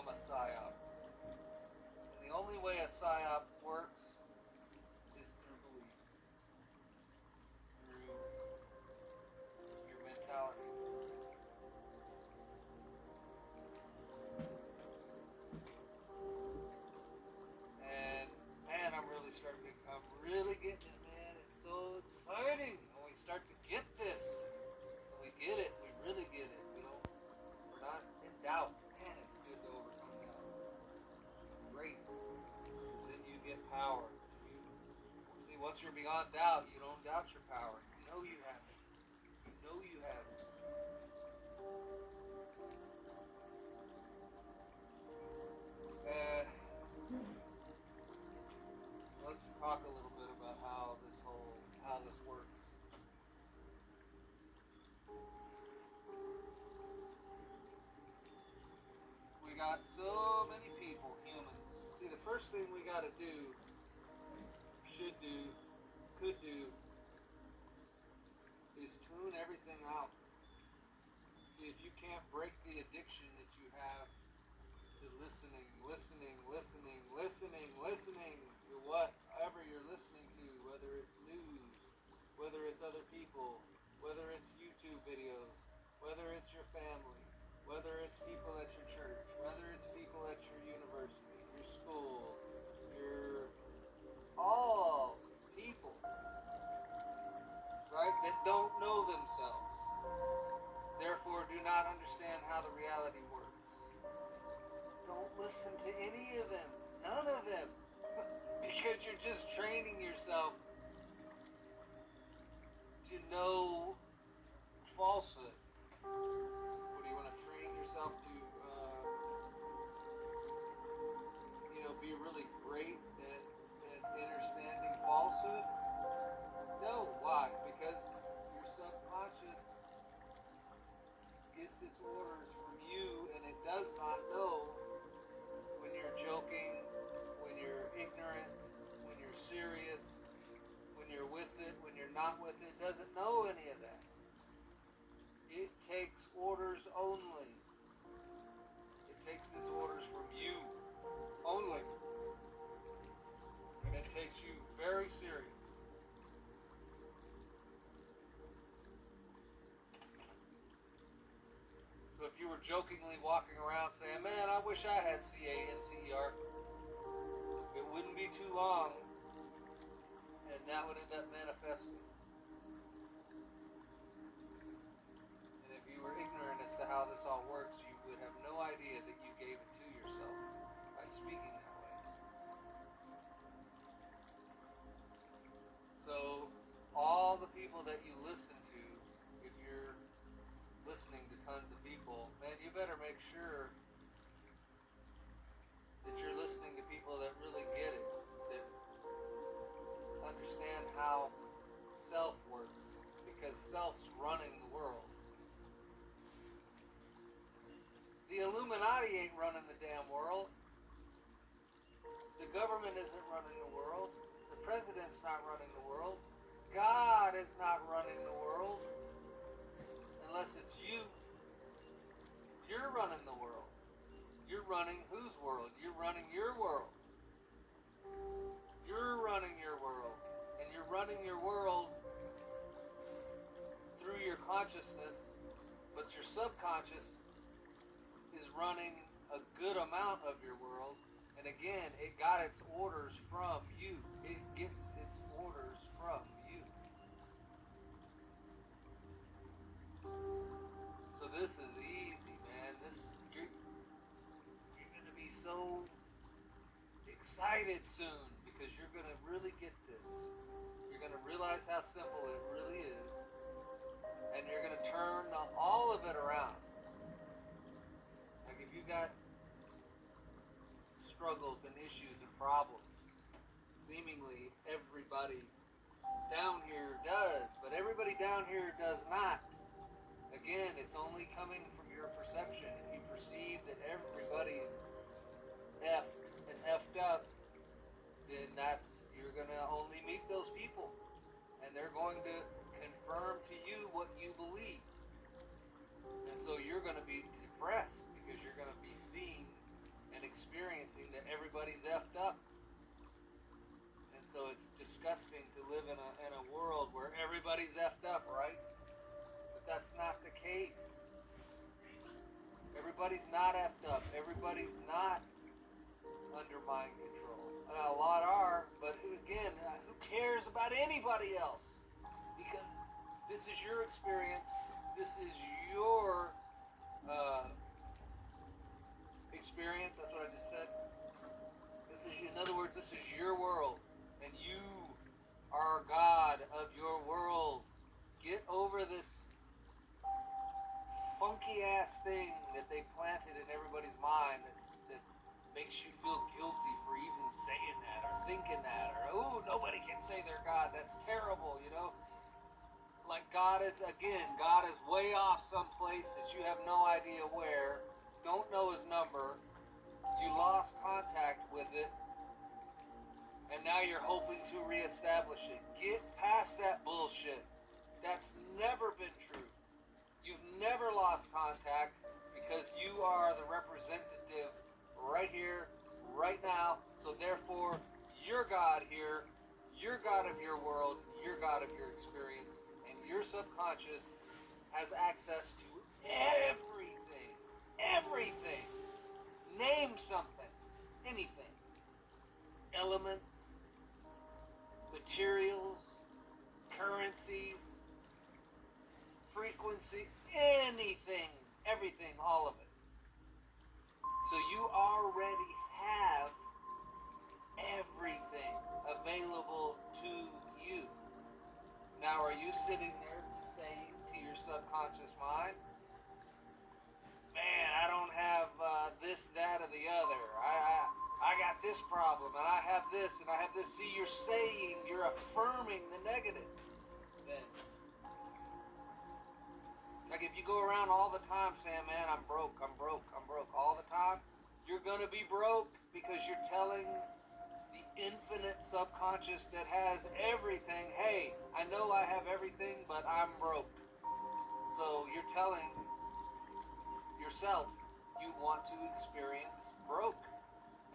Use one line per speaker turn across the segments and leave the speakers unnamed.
become a psyop. And the only way a psyop works is through belief, through your mentality. And man, I'm really getting it, man. It's so exciting when we start to get this. When we get it, we really get it. We're not in doubt. Man, it's good to overcome doubt. Great. Because then you get power. See, once you're beyond doubt, you don't doubt your power. You know you have it. You know you have it. Let's talk a little bit about how this works. We got so many people, humans. See, the first thing we got to do, should do, could do, is tune everything out. See, if you can't break the addiction that you have to listening to whatever you're listening to, whether it's news, whether it's other people, whether it's YouTube videos, whether it's your family, whether it's people at your church, whether it's people at your university, your school, all these people, right, that don't know themselves, therefore do not understand how the reality works. Don't listen to any of them, none of them, because you're just training yourself to know falsehood. What do you want to train yourself to, be really great at understanding falsehood? No, why? Because your subconscious gets its orders from you, and it does not know when you're joking, when you're ignorant, when you're serious, when you're with it, when you're not with it. It doesn't know any of that. It takes orders only. It takes its orders from you only. And it takes you very serious. So if you were jokingly walking around saying, man, I wish I had CANCER, it wouldn't be too long, and that would end up manifesting. And if you were ignorant as to how this all works, you would have no idea that you gave it to yourself by speaking that way. So all the people that you listen to, if you're listening to tons of people, man, you better make sure that you're listening to people that really get it, that understand how self works, because self's running the world. The Illuminati ain't running the damn world. The government isn't running the world. The president's not running the world. God is not running the world. Unless it's you. You're running the world. You're running whose world? You're running your world. You're running your world. And you're running your world through your consciousness, but your subconscious is running a good amount of your world. And again, it got its orders from you. It gets its orders from you. So this is easy, man. You're going to be so excited soon because you're going to really get this. You're going to realize how simple it really is. And you're going to turn all of it around. Like if you got struggles and issues and problems, seemingly everybody down here does, but everybody down here does not. Again, it's only coming from your perception. If you perceive that everybody's effed and effed up, then you're going to only meet those people. And they're going to confirm to you what you believe. And so you're going to be depressed because you're going to be seeing everybody's effed up. And so it's disgusting to live in a world where everybody's effed up, right? But that's not the case. Everybody's not effed up. Everybody's not under mind control. A lot are, but again, who cares about anybody else? Because this is your experience. This is your experience. That's what I just said. This is, in other words, this is your world, and you are God of your world. Get over this funky ass thing that they planted in everybody's mind that makes you feel guilty for even saying that or thinking that, or oh, nobody can say they're God. That's terrible, you know. Like God is way off someplace that you have no idea where. Don't know his number. You lost contact with it, and now you're hoping to reestablish it. Get past that bullshit. That's never been true. You've never lost contact because you are the representative right here, right now. So therefore, you're God here, you're God of your world, you're God of your experience, and your subconscious has access to everything. Everything. Name something. Anything. Elements, materials, currencies, frequency, anything, everything, all of it. So you already have everything available to you. Now, are you sitting there saying to your subconscious mind, man, I don't have this, that, or the other. I got this problem, and I have this, and I have this. See, you're affirming the negative. Then, like if you go around all the time saying, man, I'm broke all the time, you're going to be broke because you're telling the infinite subconscious that has everything, hey, I know I have everything, but I'm broke. So you're telling yourself you want to experience broke,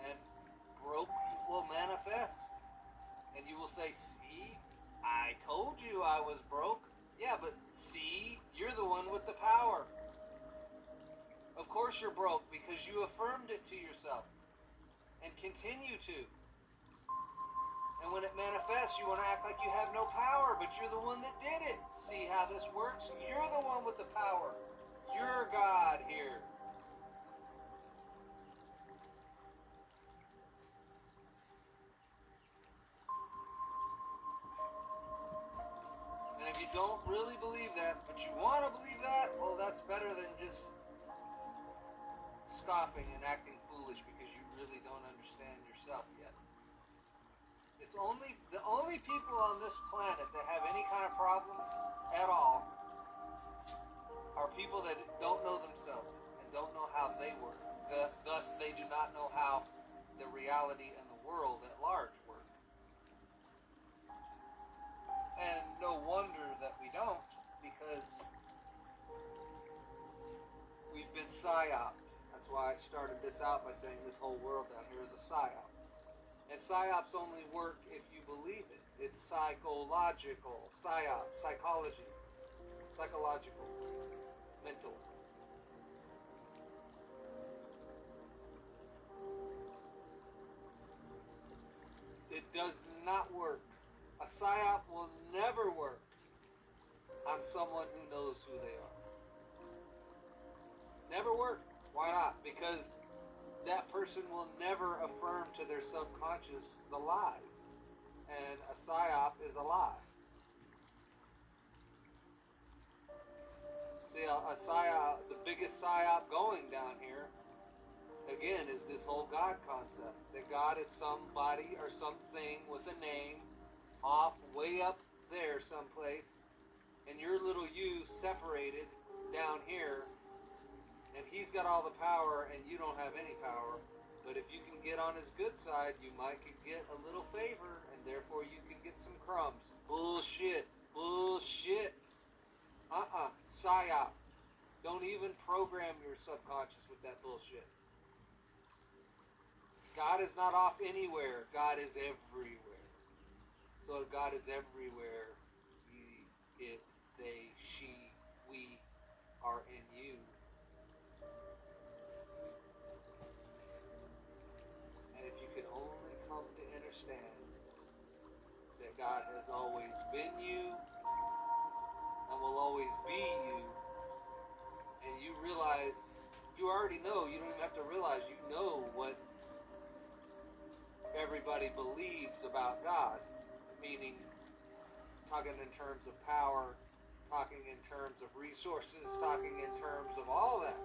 and broke will manifest, and you will say, see, I told you I was broke. Yeah, but see, you're the one with the power. Of course you're broke because you affirmed it to yourself and continue to. And when it manifests, you want to act like you have no power, but you're the one that did it. See how this works? You're the one with the power. You're God here. And if you don't really believe that, but you want to believe that, well, that's better than just scoffing and acting foolish because you really don't understand yourself yet. It's the only people on this planet that have any kind of problems at all are people that don't know themselves and don't know how they work. Thus, they do not know how the reality and the world at large work. And no wonder that we don't, because we've been psyoped. That's why I started this out by saying this whole world down here is a psyop. And psyops only work if you believe it. It's psychological. Psyop, psychology. Psychological. Mental. It does not work. A psyop will never work on someone who knows who they are. Never work. Why not? Because that person will never affirm to their subconscious the lies. And a psyop is a lie. See, a psyop, the biggest psyop going down here, again, is this whole God concept. That God is somebody or something with a name off way up there someplace, and your little you separated down here, and he's got all the power and you don't have any power. But if you can get on his good side, you might could get a little favor, and therefore you can get some crumbs. Bullshit. Bullshit. Psyop. Don't even program your subconscious with that bullshit. God is not off anywhere. God is everywhere. So if God is everywhere, he, it, they, she, we are in you. And if you could only come to understand that God has always been you and will always be you, and you realize, you already know, you don't even have to realize, you know what everybody believes about God, meaning talking in terms of power, talking in terms of resources, talking in terms of all that.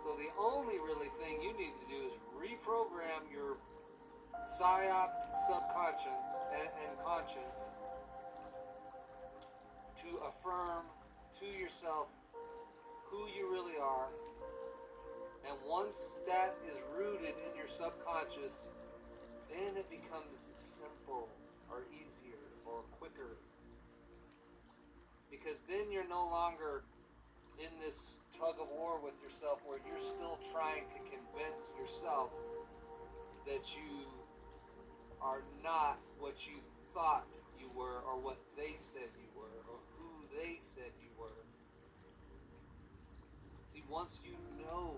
So the only really thing you need to do is reprogram your psyop subconscious and conscience to affirm to yourself who you really are. And once that is rooted in your subconscious, then it becomes simple or easier or quicker. Because then you're no longer in this tug of war with yourself where you're still trying to convince yourself that you are not what you thought you were or what they said you were or who they said you were. See, once you know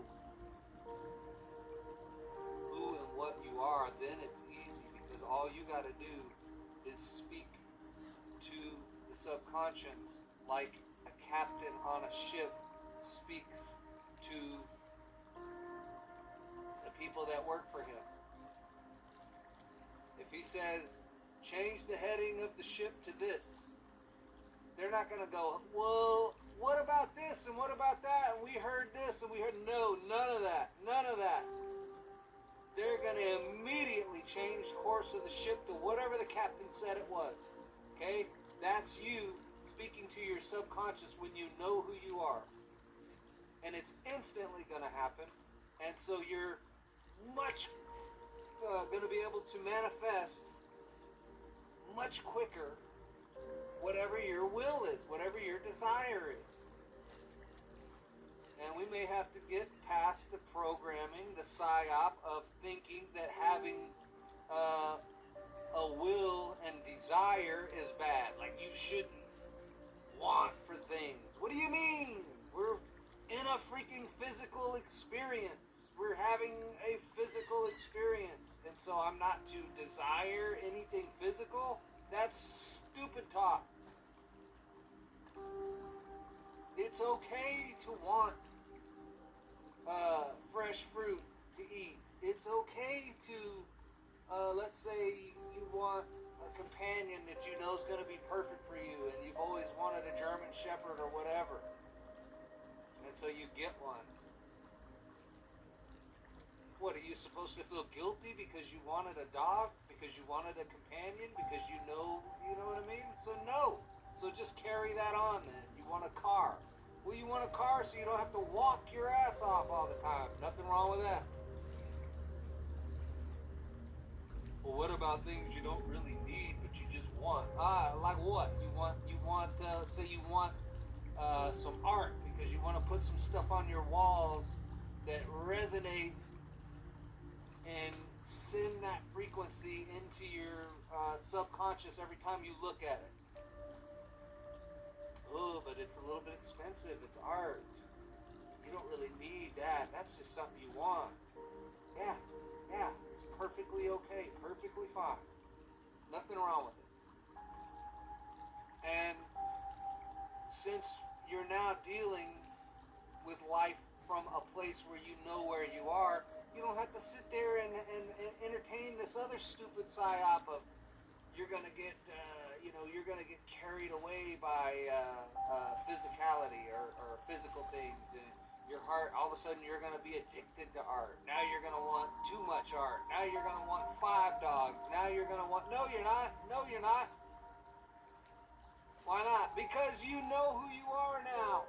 who and what you are, then it's easy because all you got to do is speak to the subconscious like a captain on a ship speaks to the people that work for him. If he says, change the heading of the ship to this, they're not going to go, well, what about this and what about that? And we heard this and we heard, no, none of that, none of that. They're going to immediately change course of the ship to whatever the captain said it was. Okay? That's you speaking to your subconscious when you know who you are. And it's instantly going to happen. And so you're much going to be able to manifest much quicker whatever your will is, whatever your desire is. And we may have to get past the programming, the psyop of thinking that having a will and desire is bad. Like you shouldn't want for things. What do you mean? We're in a freaking physical experience. We're having a physical experience. And so I'm not to desire anything physical? That's stupid talk. It's okay to want fresh fruit to eat. It's okay to, let's say you want a companion that you know is going to be perfect for you and you've always wanted a German Shepherd or whatever. And so you get one. What, are you supposed to feel guilty because you wanted a dog? Because you wanted a companion? Because you know what I mean? So no. So just carry that on then. You want a car. Well, you want a car so you don't have to walk your ass off all the time. Nothing wrong with that. Well, what about things you don't really need but you just want? Like what? You want say you want some art because you want to put some stuff on your walls that resonate and send that frequency into your subconscious every time you look at it. Oh, but it's a little bit expensive. It's art. You don't really need that. That's just something you want. Yeah. It's perfectly okay. Perfectly fine. Nothing wrong with it. And since you're now dealing with life from a place where you know where you are, you don't have to sit there and entertain this other stupid psyop of you're gonna get carried away by physicality or physical things, and your heart, all of a sudden you're gonna be addicted to art. Now you're gonna want too much art. Now you're gonna want 5 dogs. Now you're gonna want, no you're not. Why not? Because you know who you are now.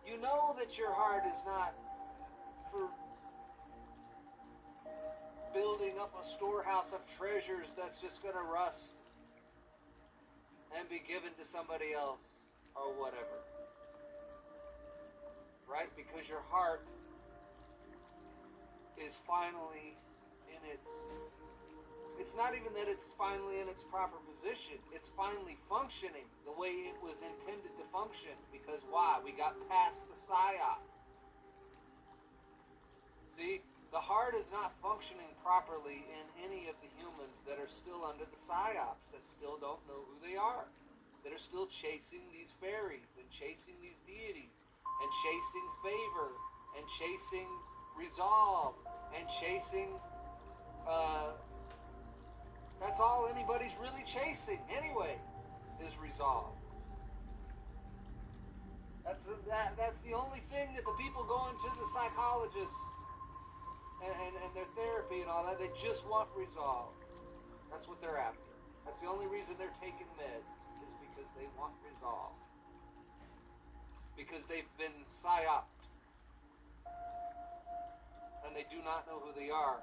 You know that your heart is not for building up a storehouse of treasures that's just going to rust and be given to somebody else or whatever. Right? Because your heart is finally in it's not even that it's finally in its proper position. It's finally functioning the way it was intended to function. Because why? We got past the psyop. See, the heart is not functioning properly in any of the humans that are still under the psyops, that still don't know who they are, that are still chasing these fairies and chasing these deities and chasing favor and chasing resolve and chasing that's all anybody's really chasing anyway, is resolve. That's the only thing that the people going to the psychologists and their therapy and all that, they just want resolve. That's what they're after. That's the only reason they're taking meds, is because they want resolve. Because they've been psyoped. And they do not know who they are.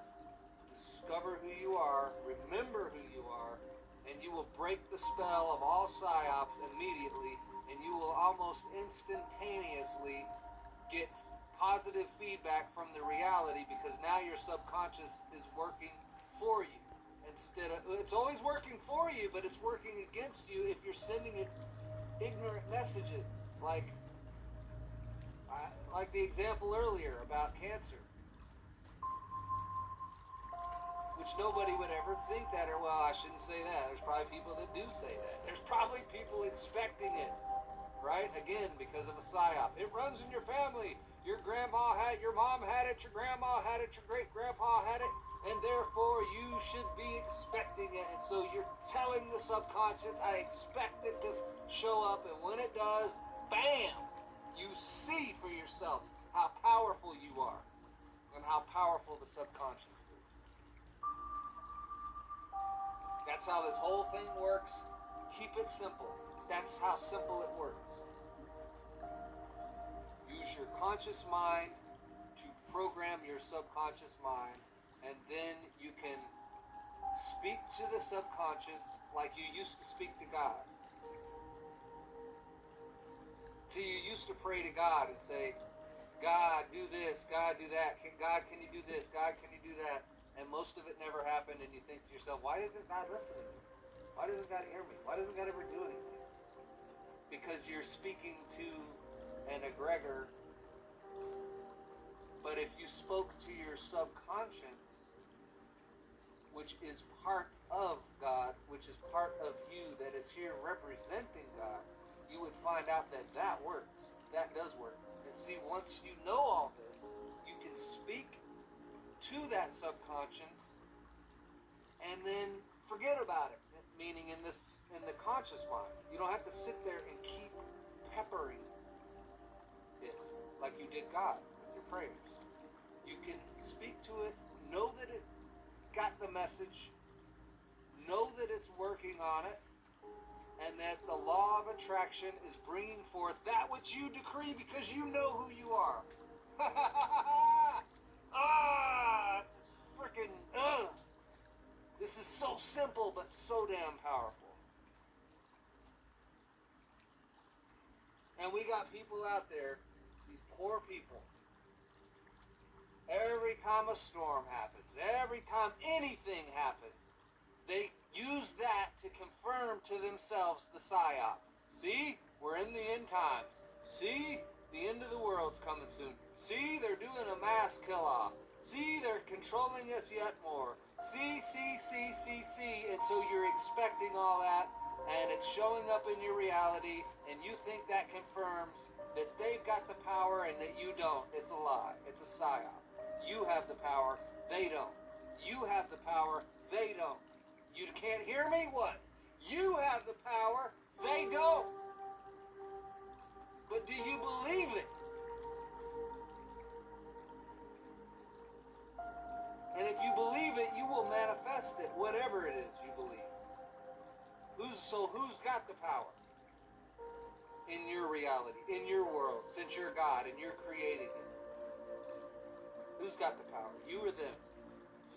Discover who you are, remember who you are, and you will break the spell of all psyops immediately, and you will almost instantaneously get positive feedback from the reality, because now your subconscious is working for you. Instead of, it's always working for you, but it's working against you if you're sending it ignorant messages, like the example earlier about cancer. Which nobody would ever think that, or well, I shouldn't say that. There's probably people that do say that. There's probably people expecting it, right? Again, because of a psyop. It runs in your family. Your grandma had, your mom had it, your grandma had it, your great grandpa had it, and therefore you should be expecting it. And so you're telling the subconscious, I expect it to show up, and when it does, bam! You see for yourself how powerful you are and how powerful the subconscious is. That's how this whole thing works. Keep it simple. That's how simple it works. Use your conscious mind to program your subconscious mind, and then you can speak to the subconscious like you used to speak to God. So you used to pray to God and say, God, do this, God, do that. God, can you do this? God, can you do that? And most of it never happened, and you think to yourself, why isn't God listening to me? Why doesn't God hear me? Why doesn't God ever do anything? Because you're speaking to an egregor. But if you spoke to your subconscious, which is part of God, which is part of you that is here representing God, you would find out that that works. That does work. And see, once you know all this, you can speak to that subconscious and then forget about it, meaning in the conscious mind. You don't have to sit there and keep peppering it like you did God with your prayers. You can speak to it, know that it got the message, know that it's working on it, and that the law of attraction is bringing forth that which you decree because you know who you are. This is freaking, this is so simple, but so damn powerful. And we got people out there, these poor people, every time a storm happens, every time anything happens, they use that to confirm to themselves the psyop. See, we're in the end times. See, the end of the world's coming soon. See, they're doing a mass kill-off. See, they're controlling us yet more. See. And so you're expecting all that, and it's showing up in your reality, and you think that confirms that they've got the power and that you don't. It's a lie. It's a psyop. You have the power. They don't. You have the power. They don't. You can't hear me? What? You have the power. They don't. But do you believe it? And if you believe it, you will manifest it, whatever it is you believe. Who's got the power in your reality, in your world, since you're God and you're creating it? Who's got the power? You or them?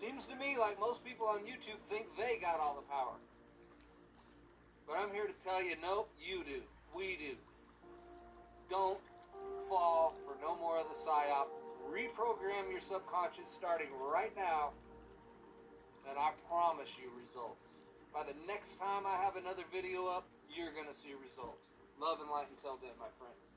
Seems to me like most people on YouTube think they got all the power. But I'm here to tell you, nope, you do. We do. Don't fall for no more of the psyop Reprogram your subconscious starting right now, and I promise you results. By the next time I have another video up, you're going to see results. Love and light until then, my friends.